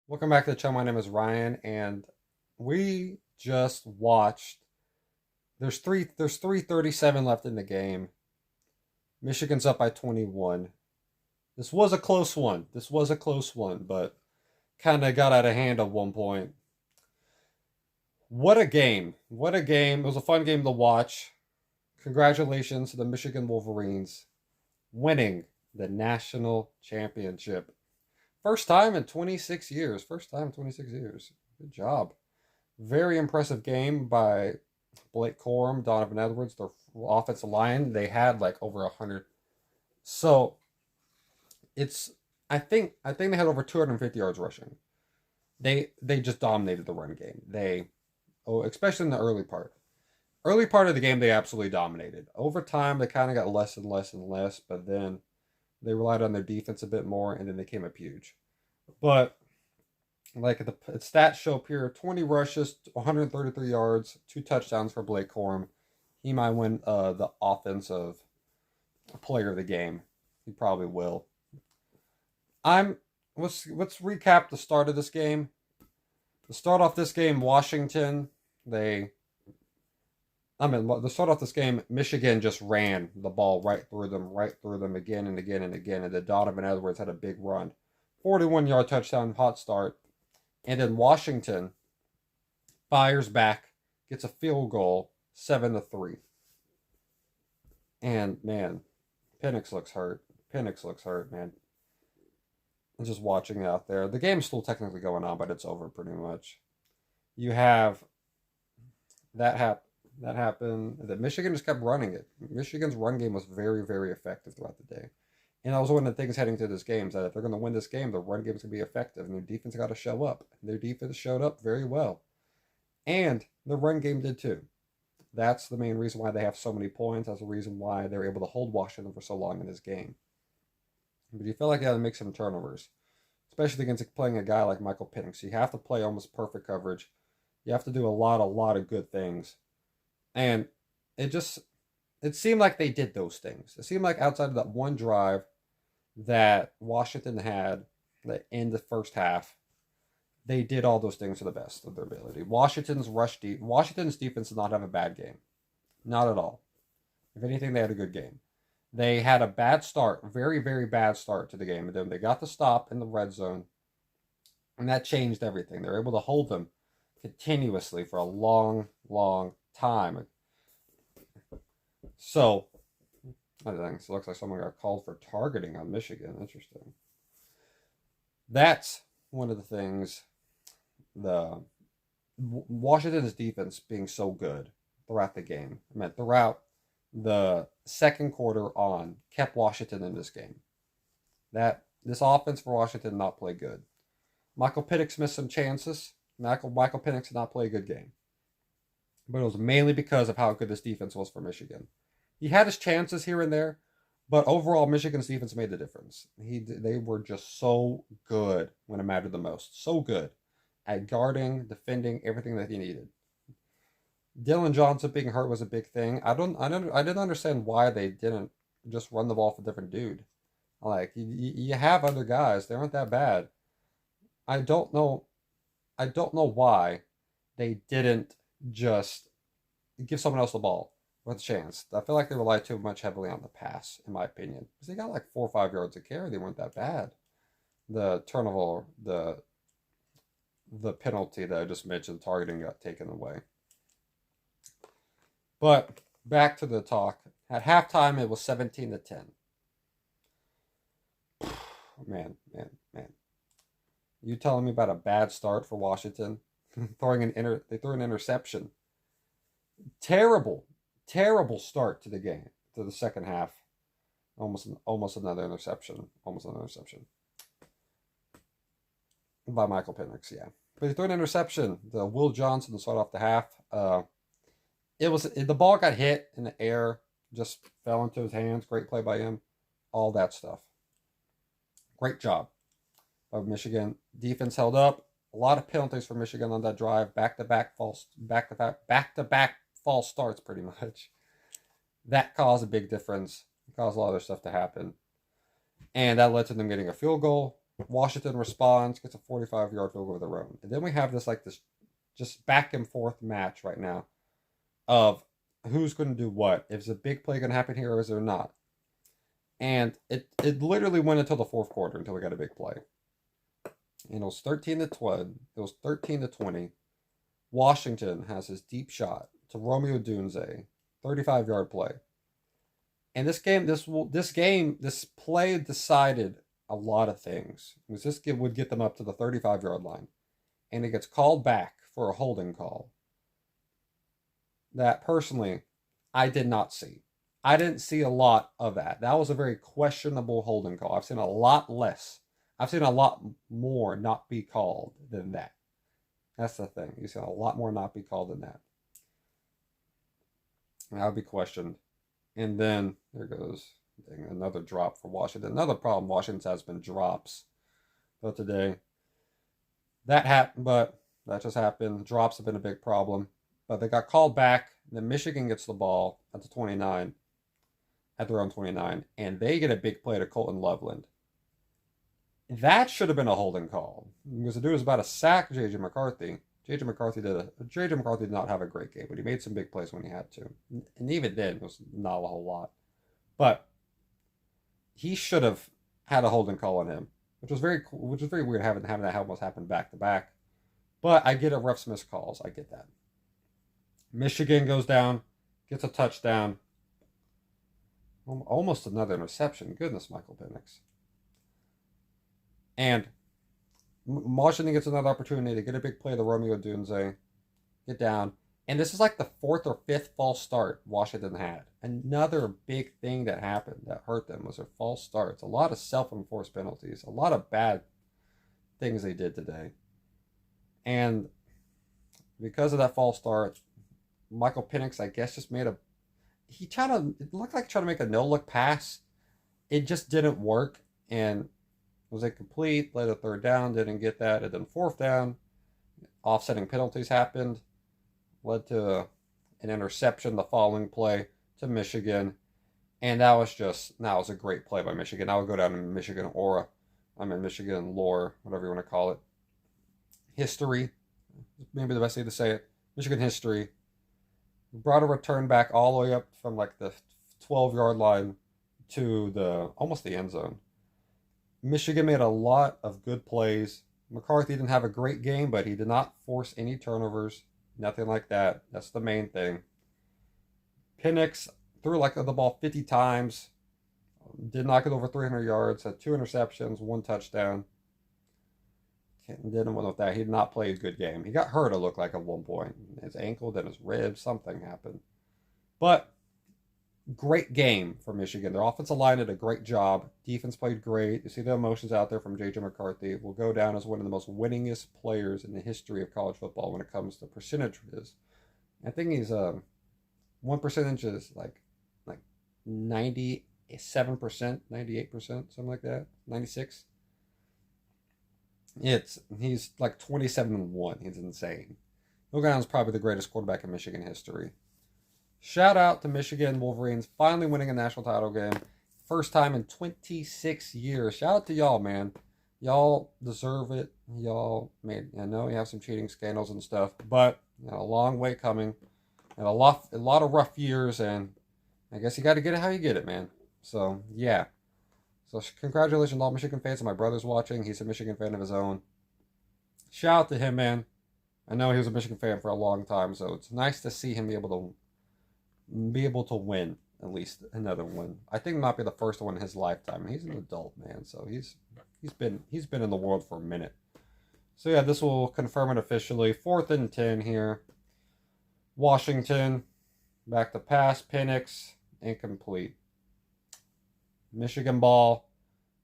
Welcome back to the channel. My name is Ryan, and we just watched. There's 3:37 left in the game. Michigan's up by 21. This was a close one. But kind of got out of hand at one point. What a game! What a game! It was a fun game to watch. Congratulations to the Michigan Wolverines winning the national championship. First time in 26 years. First time in 26 years. Good job. Very impressive game by Blake Corum, Donovan Edwards, their offensive line. They had like over 100. So it's I think they had over 250 yards rushing. They just dominated the run game. Especially in the early part. Early part of the game they absolutely dominated. Over time they kind of got less and less and less, but then they relied on their defense a bit more, and then they came up huge. But like the stats show up here, 20 rushes, 133 yards, 2 touchdowns for Blake Corum. He might win the offensive player of the game. He probably will. I'm let's recap the start of this game. To start off this game, Washington, to start off this game, Michigan just ran the ball right through them again and again and again. And then Donovan Edwards had a big run. 41-yard touchdown, hot start. And then Washington fires back, gets a field goal, 7-3. And man, Penix looks hurt. Penix looks hurt, man. I'm just watching out there. The game's still technically going on, but it's over pretty much. You have that happened. That Michigan just kept running it. Michigan's run game was very, very effective throughout the day. And that was one of the things heading to this game, is that if they're going to win this game, the run game is going to be effective, and their defense got to show up. Their defense showed up very well. And the run game did too. That's the main reason why they have so many points. That's the reason why they were able to hold Washington for so long in this game. But you feel like you had to make some turnovers, especially against playing a guy like Michael Penix. You have to play almost perfect coverage. You have to do a lot of good things. And it seemed like they did those things. It seemed like outside of that one drive that Washington had in the first half, they did all those things to the best of their ability. Washington's defense did not have a bad game. Not at all. If anything, they had a good game. They had a bad start, very, very bad start to the game, and then they got the stop in the red zone, and that changed everything. They were able to hold them continuously for a long, long time. So, I think it looks like someone got called for targeting on Michigan. Interesting. That's one of the things. The Washington's defense being so good throughout the game, I mean, throughout the second quarter on, kept Washington in this game. That this offense for Washington did not play good. Michael Penix missed some chances. Michael Penix did not play a good game, but it was mainly because of how good this defense was for Michigan. He had his chances here and there, but overall, Michigan's defense made the difference. They were just so good when it mattered the most. So good at guarding, defending, everything that he needed. Dylan Johnson being hurt was a big thing. I didn't understand why they didn't just run the ball for a different dude. Like you have other guys, they aren't that bad. I don't know. I don't know why they didn't just give someone else the ball with a chance. I feel like they relied too much heavily on the pass, in my opinion, because they got like 4 or 5 yards of carry. They weren't that bad. The turnover, the penalty that I just mentioned, targeting, got taken away. But back to the talk. At halftime, it was 17-10. Man. You telling me about a bad start for Washington? They threw an interception. Terrible, terrible start to the game, to the second half. Almost another interception. Almost another interception by Michael Penix. Yeah, but he threw an interception. The Will Johnson to start off the half. The ball got hit in the air, just fell into his hands. Great play by him. All that stuff. Great job of Michigan. Defense held up. A lot of penalties for Michigan on that drive. Back to back false starts, pretty much. That caused a big difference. It caused a lot of other stuff to happen, and that led to them getting a field goal. Washington responds, gets a 45-yard field goal of their own. And then we have this just back and forth match right now of who's going to do what. Is a big play going to happen here or is there not? And it literally went until the fourth quarter until we got a big play. And it was 13-12. It was 13-20. Washington has his deep shot to Romeo Dunze, 35-yard play. And this play decided a lot of things. This would get them up to the 35-yard line. And it gets called back for a holding call that personally I did not see. I didn't see a lot of that. That was a very questionable holding call. I've seen a lot less. I've seen a lot more not be called than that. That's the thing. You see a lot more not be called than that. That would be questioned. And then there goes another drop for Washington. Another problem Washington has been drops. But today, that happened. But that just happened. Drops have been a big problem. But they got called back. Then Michigan gets the ball at the 29, at their own 29, and they get a big play to Colton Loveland. That should have been a holding call because the dude was about to sack J.J. McCarthy. J.J. McCarthy did not have a great game, but he made some big plays when he had to, and even then it was not a whole lot. But he should have had a holding call on him, which was very weird having that almost happen back to back. But I get it, refs miss calls. I get that. Michigan goes down, gets a touchdown. Almost another interception. Goodness, Michael Penix. And Washington gets another opportunity to get a big play to Romeo Dunze, get down. And this is like the fourth or fifth false start Washington had. Another big thing that happened that hurt them was their false starts. A lot of self-enforced penalties. A lot of bad things they did today. And because of that false start, Michael Penix, I guess, just made it looked like trying to make a no-look pass. It just didn't work. And it was incomplete, led a third down, didn't get that. And then fourth down, offsetting penalties happened, led to an interception the following play to Michigan. And that was a great play by Michigan. I would go down in Michigan Michigan lore, whatever you want to call it. History, maybe the best way to say it. Michigan history. Brought a return back all the way up from like the 12-yard line to almost the end zone. Michigan made a lot of good plays. McCarthy didn't have a great game, but he did not force any turnovers. Nothing like that. That's the main thing. Penix threw the ball 50 times. Did not get over 300 yards. Had 2 interceptions, 1 touchdown. Didn't win with that. He did not play a good game. He got hurt, it looked like, at one point. His ankle, then his ribs, something happened. But great game for Michigan. Their offensive line did a great job. Defense played great. You see the emotions out there from J.J. McCarthy. Will go down as one of the most winningest players in the history of college football when it comes to percentages. I think he's one percentage is like 97%, 98%, something like that. 96. He's like 27-1. He's insane. He'll go down as probably the greatest quarterback in Michigan history. Shout out to Michigan Wolverines finally winning a national title game. First time in 26 years. Shout out to y'all, man. Y'all deserve it. I know you have some cheating scandals and stuff, but a long way coming. And a lot of rough years, and I guess you got to get it how you get it, man. So, yeah. So congratulations to all Michigan fans. And my brother's watching. He's a Michigan fan of his own. Shout out to him, man. I know he was a Michigan fan for a long time, so it's nice to see him be able to win at least another one. I think it might be the first one in his lifetime. He's an adult, man, so he's been in the world for a minute. So yeah, this will confirm it officially. 4th and 10 here. Washington back to pass. Penix incomplete. Michigan ball,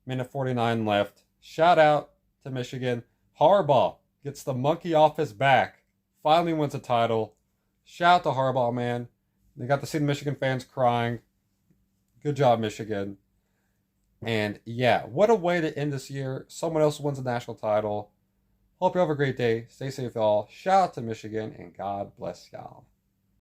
minute 49 left. Shout out to Michigan. Harbaugh gets the monkey off his back. Finally wins a title. Shout out to Harbaugh, man. They got to see the Michigan fans crying. Good job, Michigan. And yeah, what a way to end this year. Someone else wins a national title. Hope you have a great day. Stay safe, y'all. Shout out to Michigan, and God bless y'all.